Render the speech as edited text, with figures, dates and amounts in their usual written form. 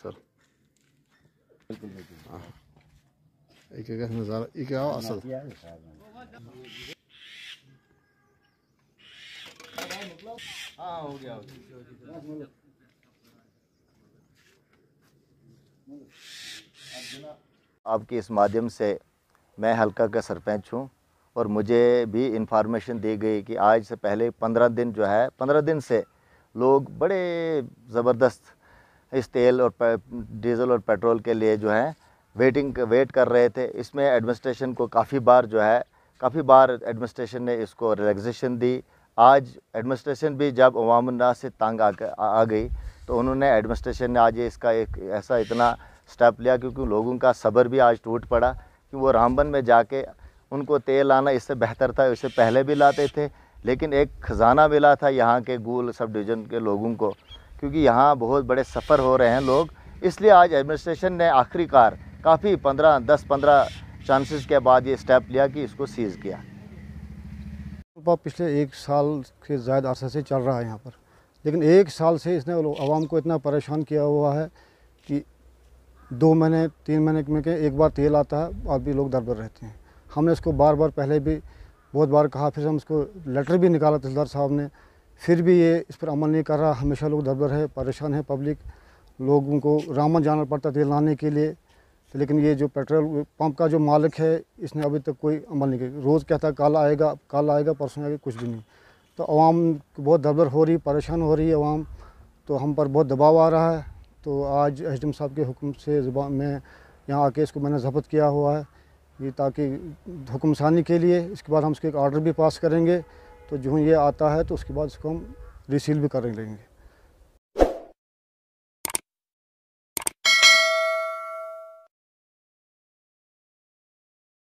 Sir एक नज़ारा एक असल आपके इस माध्यम से मैं हल्का का सरपंच हूँ और मुझे भी इंफॉर्मेशन दी गई कि आज से पहले 15 दिन जो है 15 दिन से लोग बड़े ज़बरदस्त इस तेल और डीज़ल और पेट्रोल के लिए जो है वेट कर रहे थे। इसमें एडमिनिस्ट्रेशन को काफ़ी बार एडमिनिस्ट्रेशन ने इसको रिलैक्सेशन दी। आज एडमिनिस्ट्रेशन भी जब अवाम-उन्नास से तंग आ गई तो उन्होंने एडमिनिस्ट्रेशन ने आज इसका एक ऐसा इतना स्टेप लिया क्योंकि लोगों का सब्र भी आज टूट पड़ा कि वो रामबन में जाके उनको तेल लाना इससे बेहतर था। इससे पहले भी लाते थे लेकिन एक ख़जाना मिला था यहाँ के गूल सब डिवीज़न के लोगों को, क्योंकि यहाँ बहुत बड़े सफ़र हो रहे हैं लोग। इसलिए आज एडमिनिस्ट्रेशन ने आखिरकार काफ़ी 10-15 चांसेस के बाद ये स्टेप लिया कि इसको सीज़ किया। पिछले 1 साल के ज़्यादा अरसे से चल रहा है यहाँ पर, लेकिन 1 साल से इसने आवाम को इतना परेशान किया हुआ है कि 2 महीने 3 महीने में के एक बार तेल आता है और भी लोग दर-बदर रहते हैं। हमने इसको बार बार पहले भी बहुत बार कहा, फिर हम इसको लेटर भी निकाला तहसीलदार साहब ने, फिर भी ये इस पर अमल नहीं कर रहा। हमेशा लोग दर-बदर है, परेशान है पब्लिक, लोगों को रामबन जाना पड़ता तेल लाने के लिए। लेकिन ये जो पेट्रोल पंप का जो मालिक है इसने अभी तक कोई अमल नहीं किया। रोज़ कहता है कल आएगा परसों आएगा, कुछ भी नहीं। तो आवाम बहुत दर-बदर हो रही, परेशान हो रही है आवाम, तो हम पर बहुत दबाव आ रहा है। तो आज एसडीएम साहब के हुक्म से ज़ुबान में यहाँ आके इसको मैंने ज़ब्त किया हुआ है ये, ताकि हुक्मसानी के लिए। इसके बाद हम इसके एक ऑर्डर भी पास करेंगे, तो जो ये आता है तो उसके बाद इसको हम रिसील भी कर लेंगे।